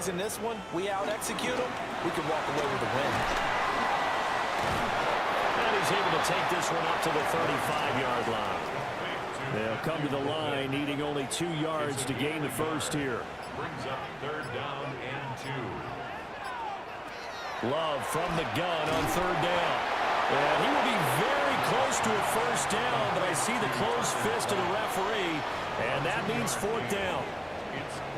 In this one, we out-execute them, we can walk away with a win. And he's able to take this one up to the 35-yard line. They'll come to the line, needing only 2 yards to gain the first here. Brings up 3rd down and 2. Love from the gun on 3rd down. And he will be very close to a first down, but I see the closed fist of the referee, and that means 4th down.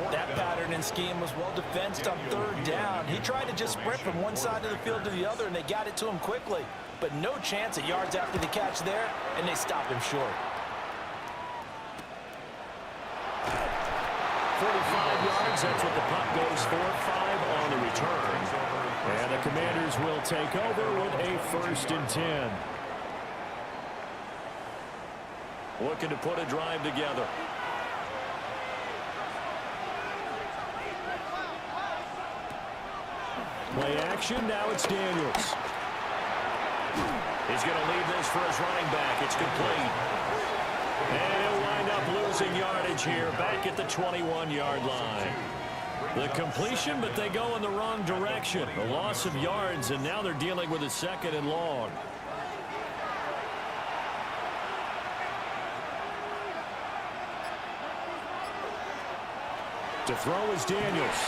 That pattern and scheme was well defensed on 3rd down. He tried to just sprint from one side of the field to the other, and they got it to him quickly. But no chance at yards after the catch there, and they stopped him short. 45 yards, that's what the punt goes for. 5 on the return. And the Commanders will take over with a 1st and 10. Looking to put a drive together. Play action, now it's Daniels. He's going to leave this for his running back. It's complete. And he'll wind up losing yardage here, back at the 21-yard line. The completion, but they go in the wrong direction. A loss of yards, and now they're dealing with a 2nd and long. To throw is Daniels.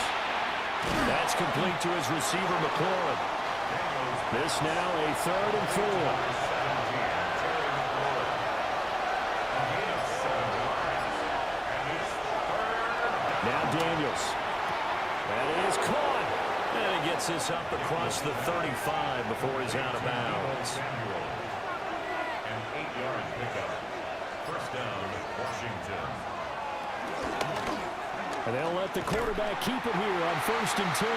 That's complete to his receiver, McLaurin. This now a 3rd and 4. Now Daniels. That is caught. And he gets this up across the 35 before he's out of bounds. An 8-yard pickup. 1st down, Washington. And they'll let the quarterback keep it here on 1st and 10.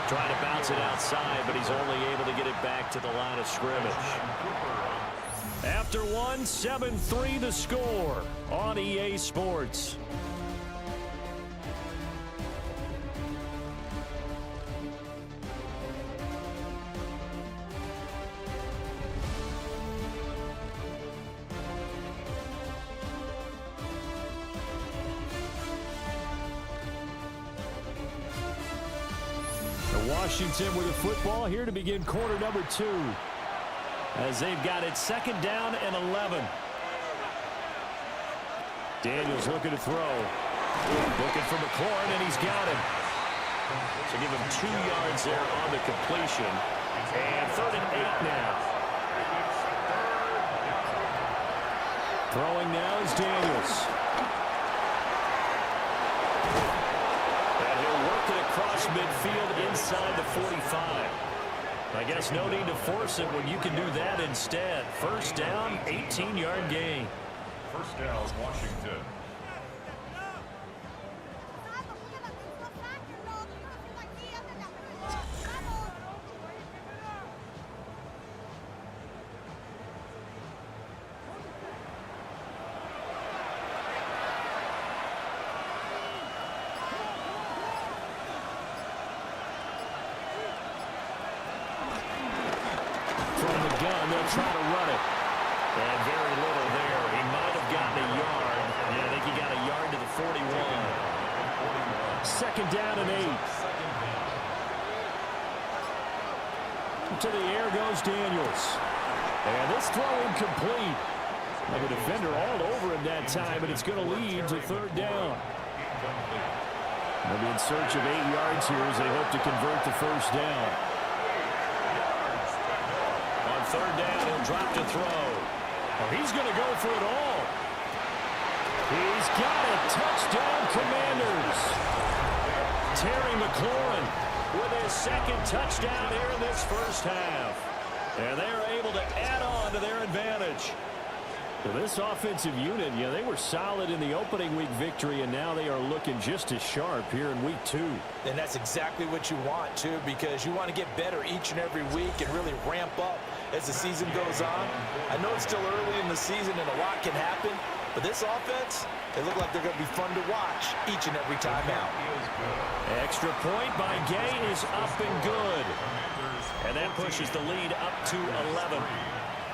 Trying to bounce it outside, but he's only able to get it back to the line of scrimmage. After one, 7-3 the score on EA Sports. Washington with the football here to begin quarter number 2. As they've got it 2nd down and 11. Daniels looking to throw. Looking for McLaurin, and he's got him. So give him 2 yards there on the completion. And 3rd and 8 now. Throwing now is Daniels. Across midfield inside the 45. I guess no need to force it when you can do that instead. 1st down, 18-yard gain. 1st down, Washington. They'll try to run it. And very little there. He might have gotten a yard. Yeah, I think he got a yard to the 41. 2nd down and 8. To the air goes Daniels. And this throw incomplete. Like a defender all over him that time, but it's going to lead to 3rd down. They'll be in search of 8 yards here as they hope to convert the 1st down. 3rd down, he'll drop to throw. Oh, he's going to go for it all. He's got it. Touchdown, Commanders. Terry McLaurin with his 2nd touchdown here in this 1st half. And they're able to add on to their advantage. Well, this offensive unit, yeah, they were solid in the opening week victory, and now they are looking just as sharp here in week 2. And that's exactly what you want, too, because you want to get better each and every week and really ramp up as the season goes on. I know it's still early in the season and a lot can happen, but this offense, they look like they're going to be fun to watch each and every time out. Extra point by Gay is up and good. And that pushes the lead up to 11.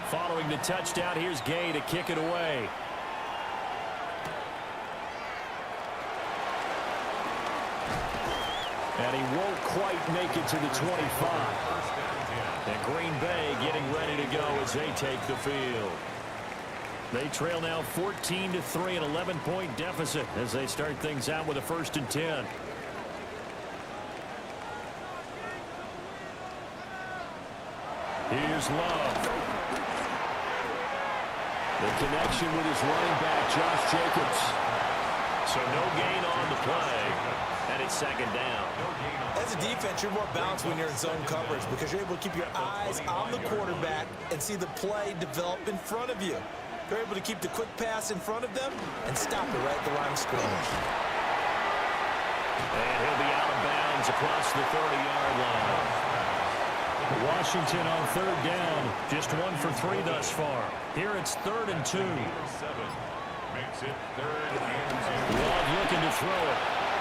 Following the touchdown, here's Gay to kick it away. And he won't quite make it to the 25. And Green Bay getting ready to go as they take the field. They trail now 14-3, an 11-point deficit as they start things out with a 1st and 10. Here's Love. The connection with his running back, Josh Jacobs. So no gain on the play, and it's 2nd down. As a defense, you're more balanced when you're in zone coverage because you're able to keep your eyes on the quarterback and see the play develop in front of you. You're able to keep the quick pass in front of them and stop it right at the line of scrimmage. And he'll be out of bounds across the 30-yard line. Washington on 3rd down, just 1 for 3 thus far. Here it's 3rd and 2. Makes it 3rd and 2. Love looking to throw it.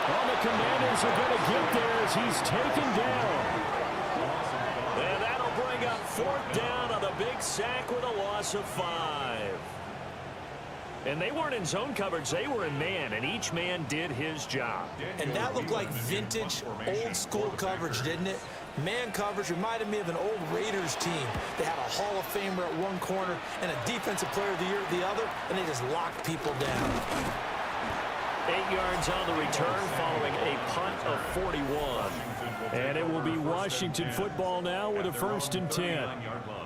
All the Commanders are going to get there as he's taken down. And that'll bring up 4th down on the big sack with a loss of 5. And they weren't in zone coverage, they were in man, and each man did his job. And that looked like vintage, old-school coverage, didn't it? Man coverage reminded me of an old Raiders team. They had a Hall of Famer at one corner and a Defensive Player of the Year at the other, and they just locked people down. 8 yards on the return following a punt of 41. And it will be Washington football now with a 1st and 10.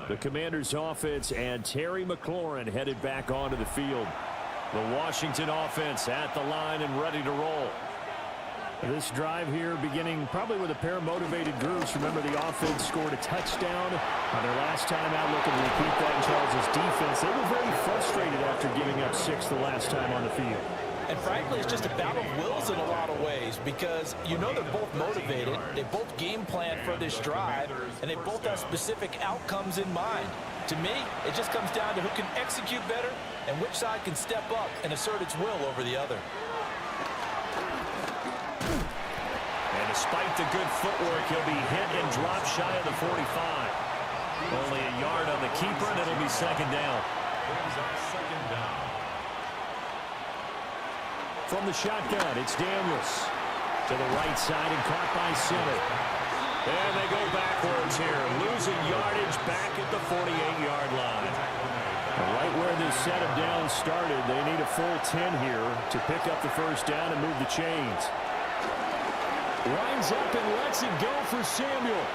The Commanders offense and Terry McLaurin headed back onto the field. The Washington offense at the line and ready to roll. This drive here beginning probably with a pair of motivated groups. Remember, the offense scored a touchdown on their last time out. Looking to repeat that in Charles' defense. They were very frustrated after giving up 6 the last time on the field. And frankly, it's just a battle of wills in a lot of ways because you know they're both motivated, they both game plan for this drive, and they both have specific outcomes in mind. To me, it just comes down to who can execute better and which side can step up and assert its will over the other. And despite the good footwork, he'll be hit and dropped shy of the 45. Only a yard on the keeper, and it'll be 2nd down. From the shotgun, it's Daniels. To the right side and caught by center. And they go backwards here, losing yardage back at the 48-yard line. Right where this set of downs started, they need a full 10 here to pick up the 1st down and move the chains. Lines up and lets it go for Samuel.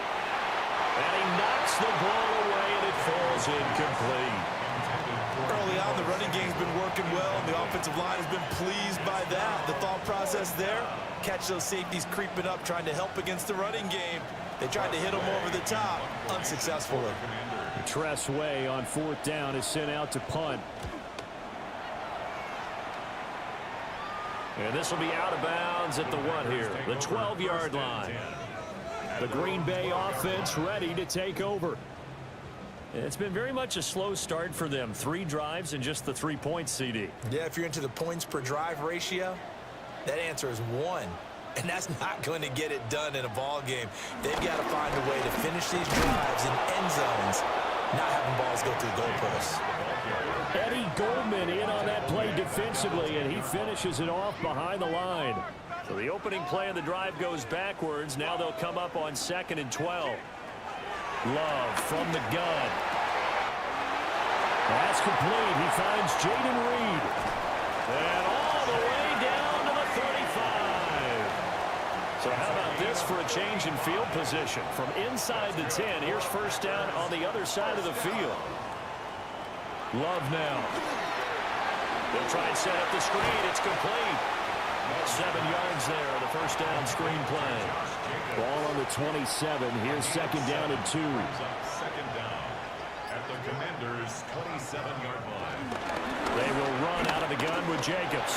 And he knocks the ball away, and it falls incomplete. Early on, the running game's been working well, and the offensive line has been pleased by that. The thought process there, catch those safeties creeping up, trying to help against the running game. They tried to hit them over the top, unsuccessfully. Tress Way on 4th down is sent out to punt. And this will be out of bounds at the what here? The 12-yard line. The Green Bay offense ready to take over. It's been very much a slow start for them. 3 drives and just the 3 points, CD. Yeah, if you're into the points per drive ratio, that answer is 1. And that's not going to get it done in a ball game. They've got to find a way to finish these drives in end zones, not having balls go through goalposts. Eddie Goldman in on that play defensively, and he finishes it off behind the line. So the opening play of the drive goes backwards. Now they'll come up on 2nd and 12. Love from the gun. That's complete. He finds Jaden Reed. And all the way down to the 35. So how about this for a change in field position? From inside the 10, here's 1st down on the other side of the field. Love now. They'll try and set up the screen. It's complete. 7 yards there on the 1st down screen play. Ball on the 27. Here's 2nd down and 2. 2nd down at the Commanders' 27-yard line. They will run out of the gun with Jacobs.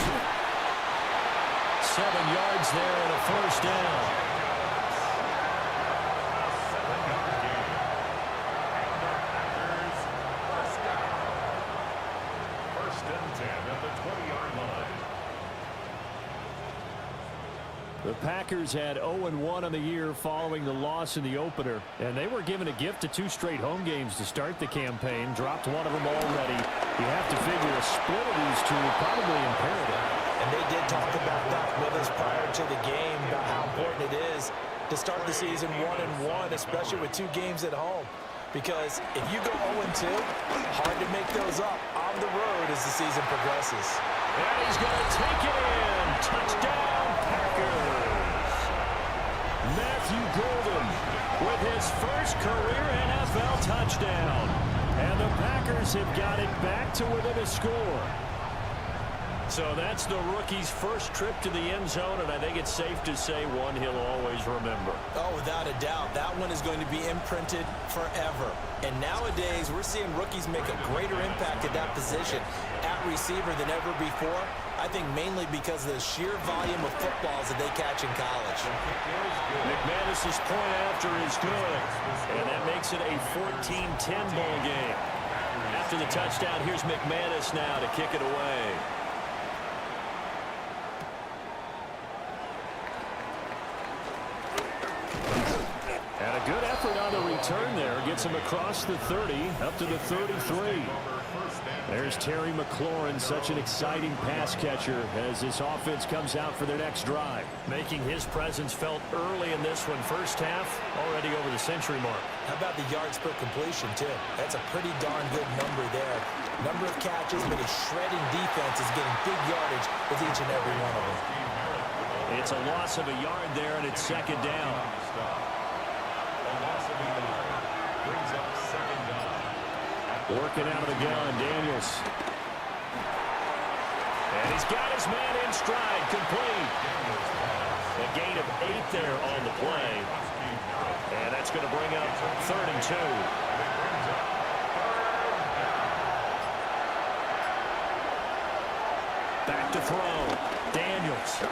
7 yards there and a 1st down. The Packers had 0-1 on the year following the loss in the opener, and they were given a gift of 2 straight home games to start the campaign. Dropped one of them already. You have to figure a split of these 2 probably imperative. And they did talk about that with us prior to the game, about how important it is to start the season 1-1, especially with 2 games at home. Because if you go 0-2, hard to make those up on the road as the season progresses. And he's going to take it in. Touchdown, Packers. Matthew Golden with his first career NFL touchdown. And the Packers have got it back to within a score. So that's the rookie's first trip to the end zone, and I think it's safe to say one he'll always remember. Oh, without a doubt. That one is going to be imprinted forever. And nowadays, we're seeing rookies make a greater impact at that position at receiver than ever before. I think mainly because of the sheer volume of footballs that they catch in college. McManus's point after is good, and that makes it a 14-10 ball game. After the touchdown, here's McManus now to kick it away. And a good effort on the return there. Gets him across the 30, up to the 33. There's Terry McLaurin, such an exciting pass catcher as this offense comes out for their next drive. Making his presence felt early in this one. First half, already over the century mark. How about the yards per completion, too? That's a pretty darn good number there. Number of catches, but a shredding defense is getting big yardage with each and every one of them. It's a loss of a yard there, and it's second down. Working out of the gun, Daniels. And he's got his man in stride, complete. A gain of 8 there on the play. And that's going to bring up 3rd and 2. Back to throw. Daniels.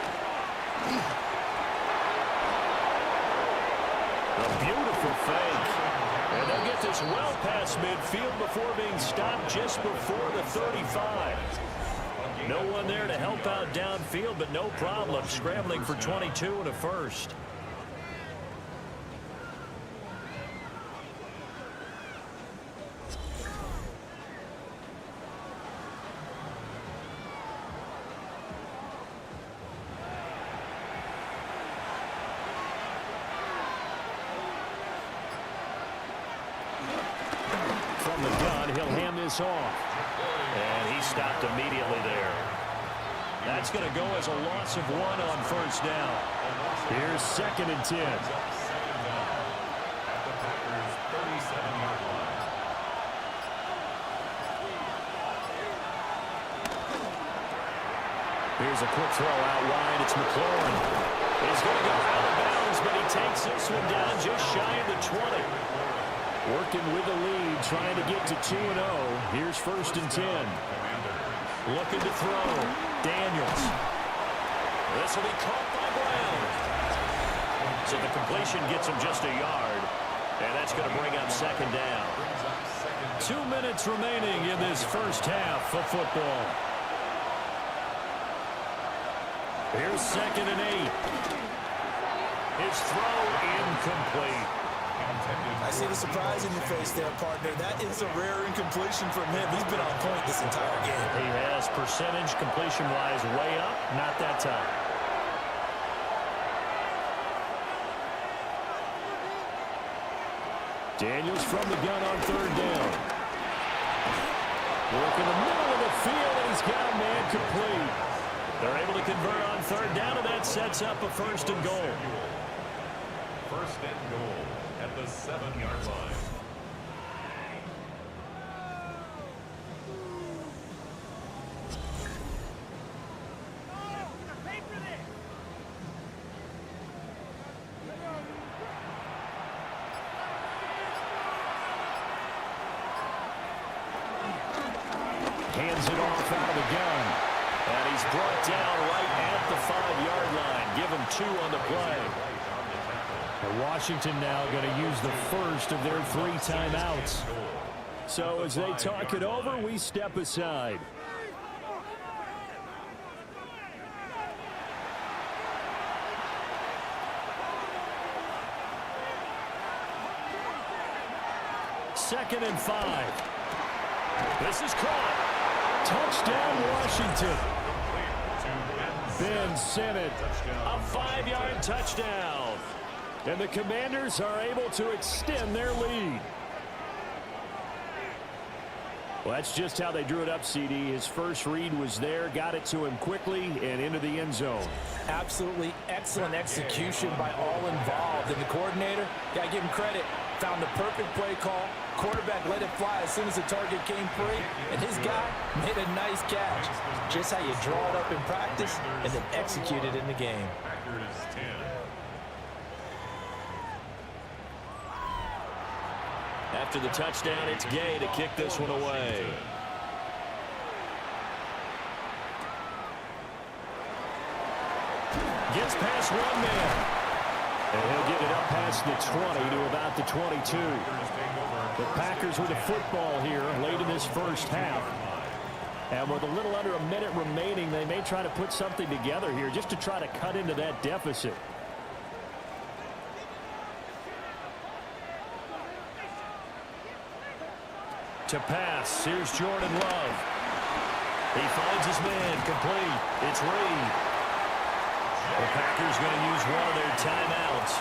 A beautiful fake. And they'll get this well past midfield before being stopped just before the 35. No one there to help out downfield, but no problem scrambling for 22 and a first. From the gun, he'll hand this off. And he stopped immediately there. That's going to go as a loss of 1 on first down. Here's 2nd and 10. Here's a quick throw out wide. It's McLaurin. He's going to go out of bounds, but he takes this one down just shy of the 20. Working with the lead, trying to get to 2-0. Here's 1st and 10. Looking to throw. Daniels. This will be caught by Brown. So the completion gets him just a yard. And that's going to bring up 2nd down. 2 minutes remaining in this first half of football. Here's 2nd and 8. His throw incomplete. I see the surprise in your face there, partner. That is a rare incompletion from him. He's been on point this entire game. He has percentage completion-wise way up, not that time. Daniels from the gun on 3rd down. Work in the middle of the field, and he's got a man complete. They're able to convert on 3rd down, and that sets up a 1st and goal. 1st and goal at the 7-yard line. Hands it off out of the gun. And he's brought down right at the 5-yard line. Give him 2 on the play. And Washington now going to use the first of their 3 timeouts. So as they talk it over, we step aside. Second and 5. This is caught. Touchdown, Washington. Ben Simmons, a 5-yard touchdown. And the Commanders are able to extend their lead. Well, that's just how they drew it up, CD. His first read was there, got it to him quickly, and into the end zone. Absolutely excellent execution by all involved. And the coordinator, got to give him credit, found the perfect play call. Quarterback let it fly as soon as the target came free, and his guy made a nice catch. Just how you draw it up in practice and then execute it in the game. After the touchdown, it's Gay to kick this one away. Gets past one man. And he'll get it up past the 20 to about the 22. The Packers with the football here late in this first half. And with a little under a minute remaining, they may try to put something together here just to try to cut into that deficit. To pass, here's Jordan Love. He finds his man, complete. It's Reed. The Packers going to use one of their timeouts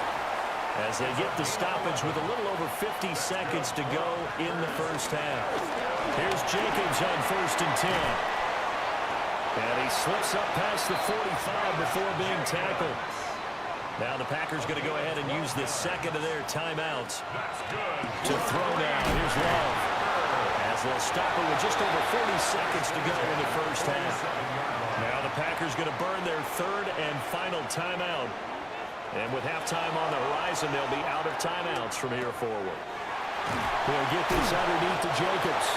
as they get the stoppage with a little over 50 seconds to go in the first half. Here's Jacobs on 1st and 10. And he slips up past the 45 before being tackled. Now the Packers going to go ahead and use the second of their timeouts to throw down. Here's Love. As they'll stop it with just over 40 seconds to go in the first half. Now the Packers going to burn their third and final timeout. And with halftime on the horizon, they'll be out of timeouts from here forward. They'll get this underneath to Jacobs.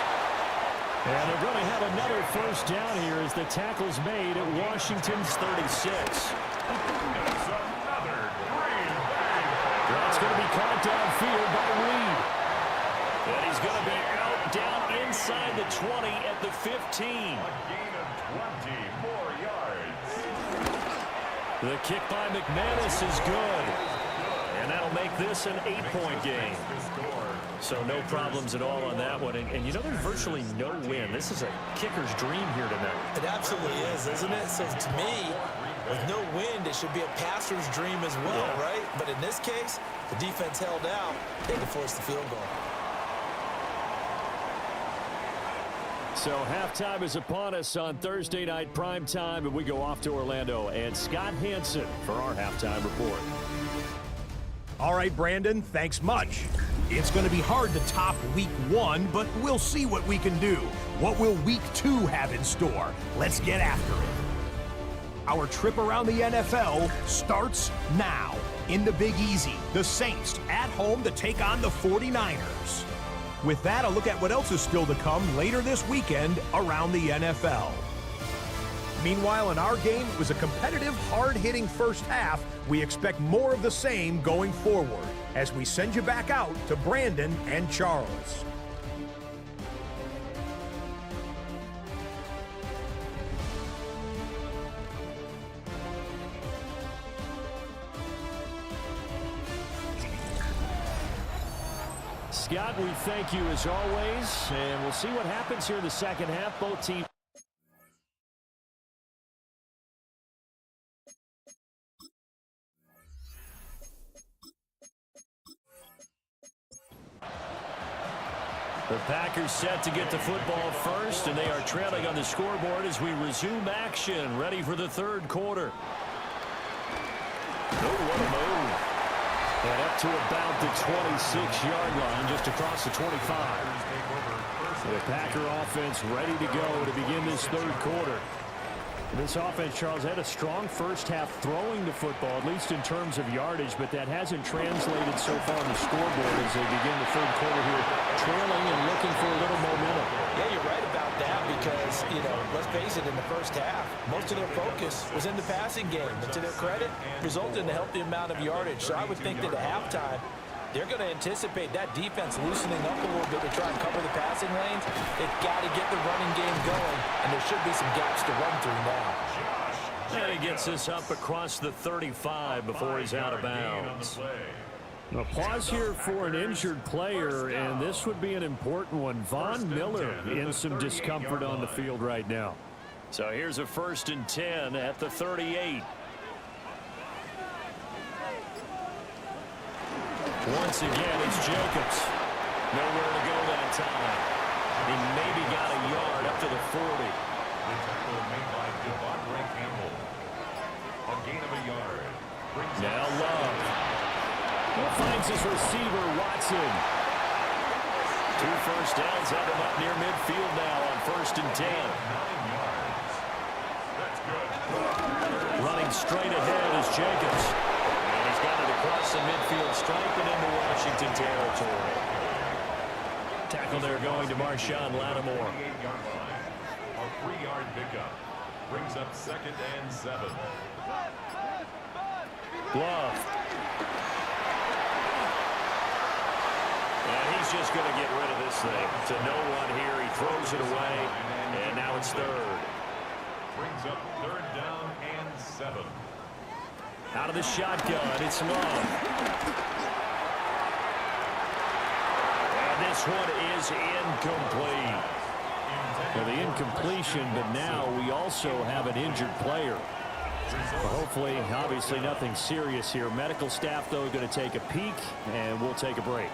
And they're going to have another first down here as the tackle's made at Washington's 36. That's going to be caught downfield by Reed. And he's going to be out down inside the 20 at the 15. A gain of 20 more yards. The kick by McManus is good. And that'll make this an 8-point game. So no problems at all on that one. And you know there's virtually no win. This is a kicker's dream here tonight. It absolutely is, isn't it? So to me, with no wind, it should be a passer's dream as well, right? But in this case, the defense held out. They had to force the field goal. So halftime is upon us on Thursday night prime time, and we go off to Orlando. And Scott Hansen for our halftime report. All right, Brandon, thanks much. It's going to be hard to top week 1, but we'll see what we can do. What will week 2 have in store? Let's get after it. Our trip around the NFL starts now. In the Big Easy, the Saints at home to take on the 49ers. With that, a look at what else is still to come later this weekend around the NFL. Meanwhile, in our game, it was a competitive, hard-hitting first half. We expect more of the same going forward as we send you back out to Brandon and Charles. Scott, we thank you as always, and we'll see what happens here in the second half. Both teams. The Packers set to get the football first, and they are trailing on the scoreboard as we resume action, ready for the third quarter. Oh, what a move. And up to about the 26-yard line, just across the 25. The Packer offense ready to go to begin this third quarter. This offense, Charles, had a strong first half throwing the football, at least in terms of yardage, but that hasn't translated so far on the scoreboard as they begin the third quarter here, trailing and looking for a little momentum. Yeah, you're right about that because, let's face it, in the first half, most of their focus was in the passing game. And to their credit, resulted in a healthy amount of yardage. So I would think that at halftime, they're going to anticipate that defense loosening up a little bit to try and cover the passing lanes. They've got to get the running game going, and there should be some gaps to run through now. And he gets this up across the 35 before he's out of bounds. A pause here for an injured player, and this would be an important one. Von Miller in some discomfort on the field right now. So here's a 1st and 10 at the 38. Once again, it's Jacobs. Nowhere to go that time. He maybe got a yard up to the 40. The tackle made by Devondre Campbell. A gain of a yard. Now Love. Finds his receiver, Watson. 2 first downs have him up near midfield now on 1st and 10. 9 yards. That's good. Running straight ahead is Jacobs. And he's got it across the midfield stripe and into Washington territory. Tackle there going to Marshawn Lattimore. 28-yard line. A 3-yard pickup. Brings up 2nd and 7. Love. And he's just going to get rid of this thing. To no one here. He throws it away. And now it's 3rd. Brings up 3rd down and 7. Out of the shotgun, it's Love. And this one is incomplete. Well, the incompletion, but now we also have an injured player. Well, hopefully, obviously nothing serious here. Medical staff, though, going to take a peek, and we'll take a break.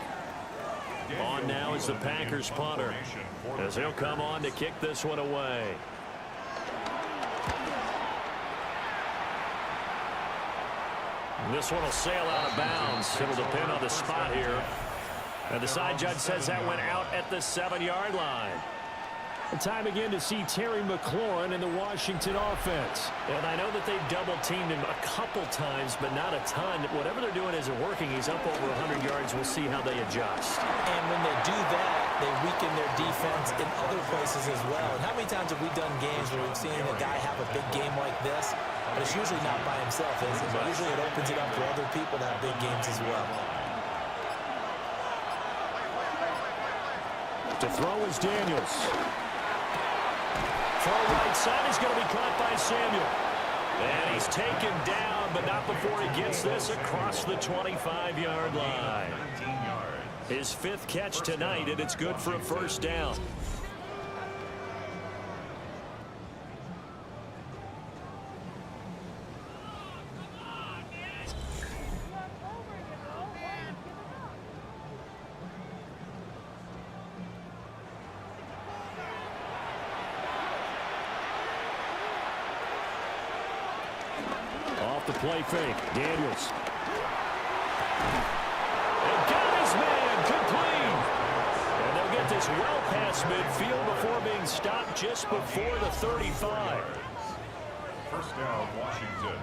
On now is the Packers punter, as he'll come on to kick this one away. This one will sail out of bounds. It'll depend on the spot here. And the side judge says that went out at the 7-yard line. Time again to see Terry McLaurin in the Washington offense. And I know that they've double-teamed him a couple times, but not a ton. Whatever they're doing isn't working. He's up over 100 yards. We'll see how they adjust. And when they do that, they weaken their defense in other places as well. And how many times have we done games where we've seen a guy have a big game like this? But it's usually not by himself, is it? But usually it opens it up for other people to have big games as well. To throw is Daniels. Throw right side is going to be caught by Samuel. And he's taken down, but not before he gets this across the 25-yard line. 19 yards. His 5th catch tonight, and it's good for a 1st down. The play fake. Daniels. And got his man complete. And they'll get this well past midfield before being stopped just before the 35. 1st down, Washington.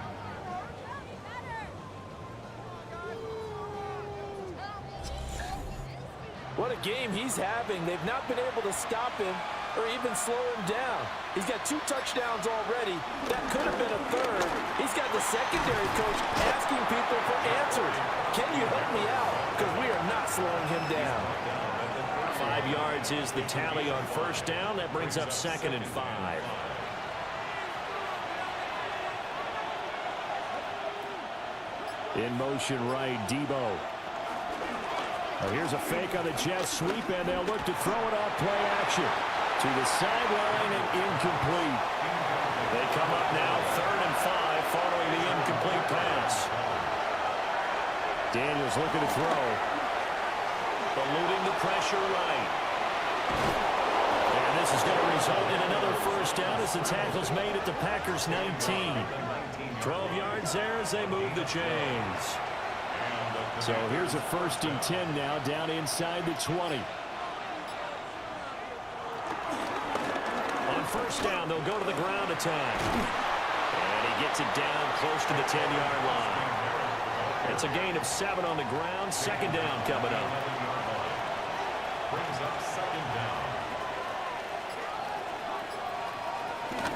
What a game he's having. They've not been able to stop him or even slow him down. He's got 2 touchdowns already. That could have been a 3rd. He's got the secondary coach asking people for answers. Can you help me out? Because we are not slowing him down. 5 yards is the tally on 1st down. That brings up 2nd and 5. In motion right, Debo. Now here's a fake on the jet sweep, and they'll look to throw it off play action. To the sideline and incomplete. They come up now 3rd and 5 following the incomplete pass. Daniels looking to throw. Eluding the pressure right. And this is going to result in another 1st down as the tackle's made at the Packers 19. 12 yards there as they move the chains. So here's a 1st and 10 now down inside the 20. On 1st down, they'll go to the ground attack. And he gets it down close to the 10-yard line. It's a gain of 7 on the ground. 2nd down coming up. Brings up 2nd down.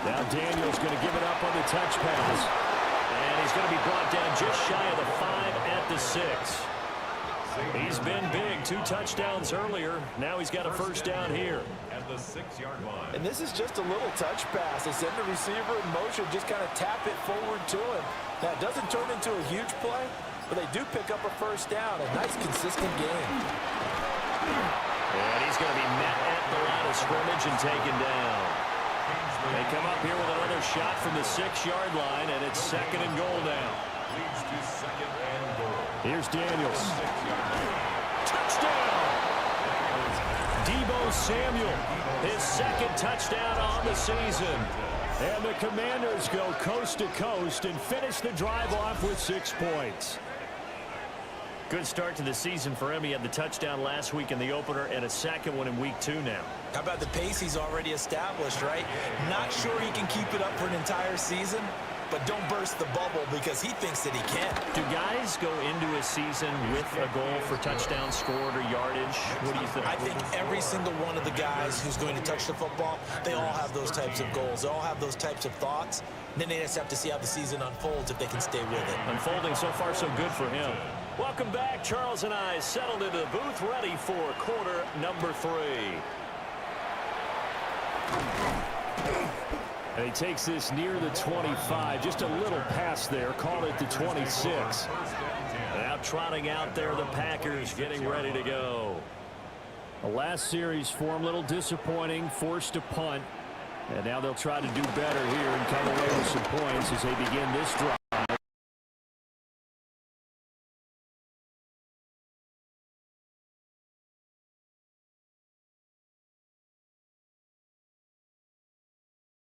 Now Daniels going to give it up on the touch pass. And he's going to be brought down just shy of the 5 at the 6. He's been big. 2 touchdowns earlier. Now he's got a 1st down here. At the 6-yard line. And this is just a little touch pass. They send the receiver in motion, just kind of tap it forward to him. Now, it doesn't turn into a huge play, but they do pick up a 1st down. A nice, consistent game. And he's going to be met at the line of scrimmage and taken down. They come up here with another shot from the 6-yard line, and it's 2nd and goal now. Leads to 2nd and goal. Here's Daniels. Touchdown! Deebo Samuel, his second touchdown on the season. And the Commanders go coast to coast and finish the drive off with 6 points. Good start to the season for him. He had the touchdown last week in the opener and a second one in week 2 now. How about the pace he's already established, right? Not sure he can keep it up for an entire season, but don't burst the bubble because he thinks that he can. Do guys go into a season with a goal for touchdowns scored or yardage? What do you think? I think every single one of the guys who's going to touch the football, they all have those types of goals. They all have those types of thoughts. And then they just have to see how the season unfolds if they can stay with it. Unfolding so far so good for him. Welcome back. Charles and I settled into the booth ready for quarter number 3. And he takes this near the 25, just a little pass there, called it the 26. Now trotting out there, the Packers getting ready to go. The last series for him, a little disappointing, forced to punt. And now they'll try to do better here and come away with some points as they begin this drive.